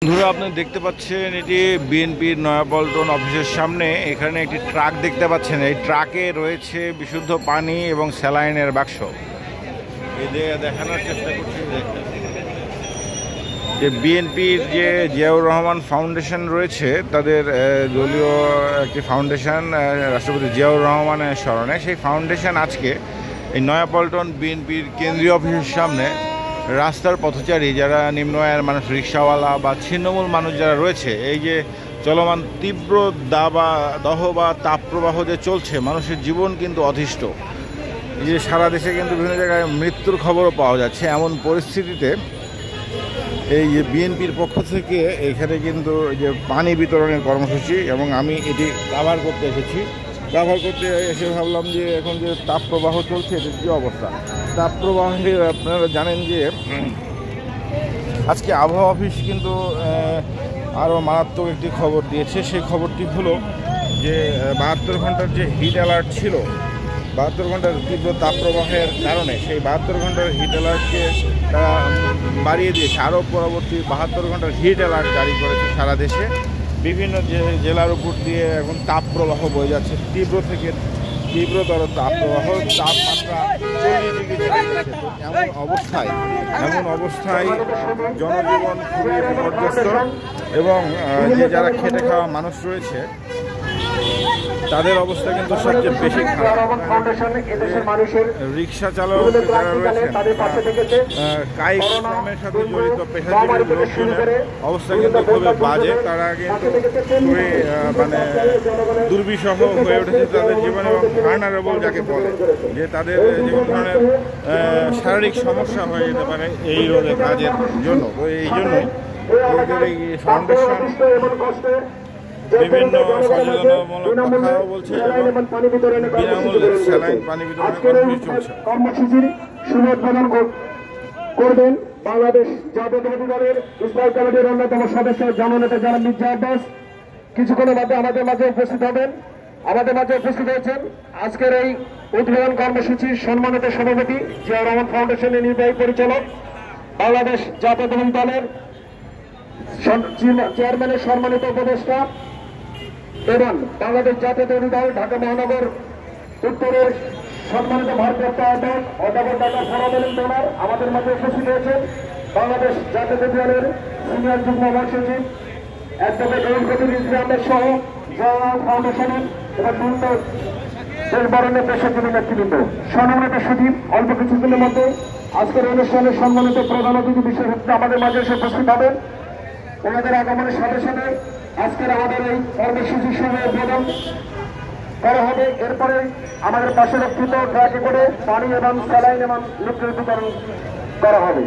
বন্ধুরা, আপনি দেখতে পাচ্ছেন এটি বিএনপির নয়াপল্টন অফিসের সামনে। এখানে একটি ট্রাক দেখতে পাচ্ছেন। এই ট্রাকে রয়েছে বিশুদ্ধ পানি এবং স্যালাইনের বাক্স। এই দেখানোর চেষ্টা করছি যে বিএনপির যে জিয়াউর রহমান ফাউন্ডেশন রয়েছে, তাদের দলীয় একটি ফাউন্ডেশন রাষ্ট্রপতি জিয়াউর রহমানের স্মরণে, সেই ফাউন্ডেশন আজকে এই নয়াপল্টন বিএনপির কেন্দ্রীয় অফিসের সামনে রাস্তার পথচারী যারা নিম্ন আয়ের মানুষ, রিক্সাওয়ালা বা ছিন্নমূল মানুষ যারা রয়েছে, এই যে চলমান তীব্র দহ বা তাপপ্রবাহ যে চলছে, মানুষের জীবন কিন্তু অতিষ্ঠ। এই যে সারা দেশে কিন্তু বিভিন্ন জায়গায় মৃত্যুর খবরও পাওয়া যাচ্ছে। এমন পরিস্থিতিতে এই যে বিএনপির পক্ষ থেকে এখানে কিন্তু যে পানি বিতরণের কর্মসূচি, এবং আমি এটি কাভার করতে এসেছি। কাভার করতে এসে ভাবলাম যে এখন যে তাপপ্রবাহ চলছে, এটার কী অবস্থা। তাপপ্রবাহে আপনারা জানেন যে আজকে আবহাওয়া অফিস কিন্তু আরও মারাত্মক একটি খবর দিয়েছে। সেই খবরটি হলো যে 72 ঘন্টার যে হিট অ্যালার্ট ছিল, 72 ঘন্টার তীব্র তাপপ্রবাহের কারণে সেই 72 ঘন্টার হিট অ্যালার্টকে তারা বাড়িয়ে দিয়েছে। আরও পরবর্তী 72 ঘন্টার হিট অ্যালার্ট জারি করেছে সারা দেশে। বিভিন্ন জেলার উপর দিয়ে এখন তাপপ্রবাহ বয়ে যাচ্ছে, তীব্র থেকে তীব্রতর তাপপ্রবাহ, তাপমাত্রা 40 ডিগ্রি সেলসিয়াস। এমন অবস্থায় জনজীবন খুবই বিপর্যস্ত, এবং যে যারা খেটে খাওয়া মানুষ রয়েছে তাদের অবস্থা কিন্তু সবচেয়ে বেশি খারাপ। রিক্সা চালক যারা রয়েছেন, কায়িক শ্রমের সাথে জড়িত পেশাজীবী লোকজনের অবস্থা কিন্তু খুবই বাজে। তারা কিন্তু খুবই দুর্বিষহ হয়ে উঠেছে তাদের জীবন, এবং ভার্নারেবল যাকে বলে, যে তাদের যে কোনো ধরনের শারীরিক সমস্যা হয়ে যেতে পারে এই রোদের কাজের জন্য। তো এই জন্যই এই ফাউন্ডেশন বিভিন্ন সচেতনতামূলক কথাও বলছে, বিনামূল্যে স্যালাইন পানি বিতরণের কর্মসূচি চলছে। কর্মসূচির শুভোদ্বোধন করবেন বাংলাদেশ জাতীয়তাবাদী দলের ইসলামী কমিটির অন্যতম সদস্য জননেতা জনাব মির্জা আব্বাস। কিছুক্ষণের মধ্যে আমাদের মাঝে উপস্থিত হবেন। আমাদের মাঝে উপস্থিত হয়েছেন আজকের এই উদ্বোধন কর্মসূচির সম্মানিত সভাপতি, জিয়াউর রহমান ফাউন্ডেশনের নির্বাহী পরিচালক, বাংলাদেশ জাতীয়তাবাদী দলের চেয়ারম্যানের সম্মানিত উপদেষ্টা এবং বাংলাদেশ জাতীয়তাবাদী দল ঢাকা মহানগর উত্তরের সম্মানিত ভারপ্রাপ্ত আহ্বায়ক অধ্যাপক ডাক্তার ফরহাদ আলম ডোনার আমাদের মাঝে উপস্থিত হয়েছেন। বাংলাদেশ জাতীয়তাবাদী দলের সিনিয়র যুগ্ম মহাসচিব অ্যাডভোকেট রুহুল কবির রিজভী আহমেদ সহ জিয়াউর রহমান ফাউন্ডেশনের এবং বিভিন্ন দেশবরণের পেশাজীবী নেতৃবৃন্দ, সম্মানিত সচিব, অল্প কিছুদিনের মধ্যে আজকের অনুষ্ঠানের সম্মানিত প্রধান অতিথি বিশেষ অতিথি আমাদের মাঝে এসে উপস্থিত হবেন। ওনাদের আগমনের সাথে সাথে আজকের আমাদের এই কর্মসূচির সঙ্গে উদ্বোধন করা হবে। এরপরে আমাদের পাশে রক্ষিত ট্রাকে করে পানি এবং স্যালাইন এবং লিকুইড বিতরণ করা হবে।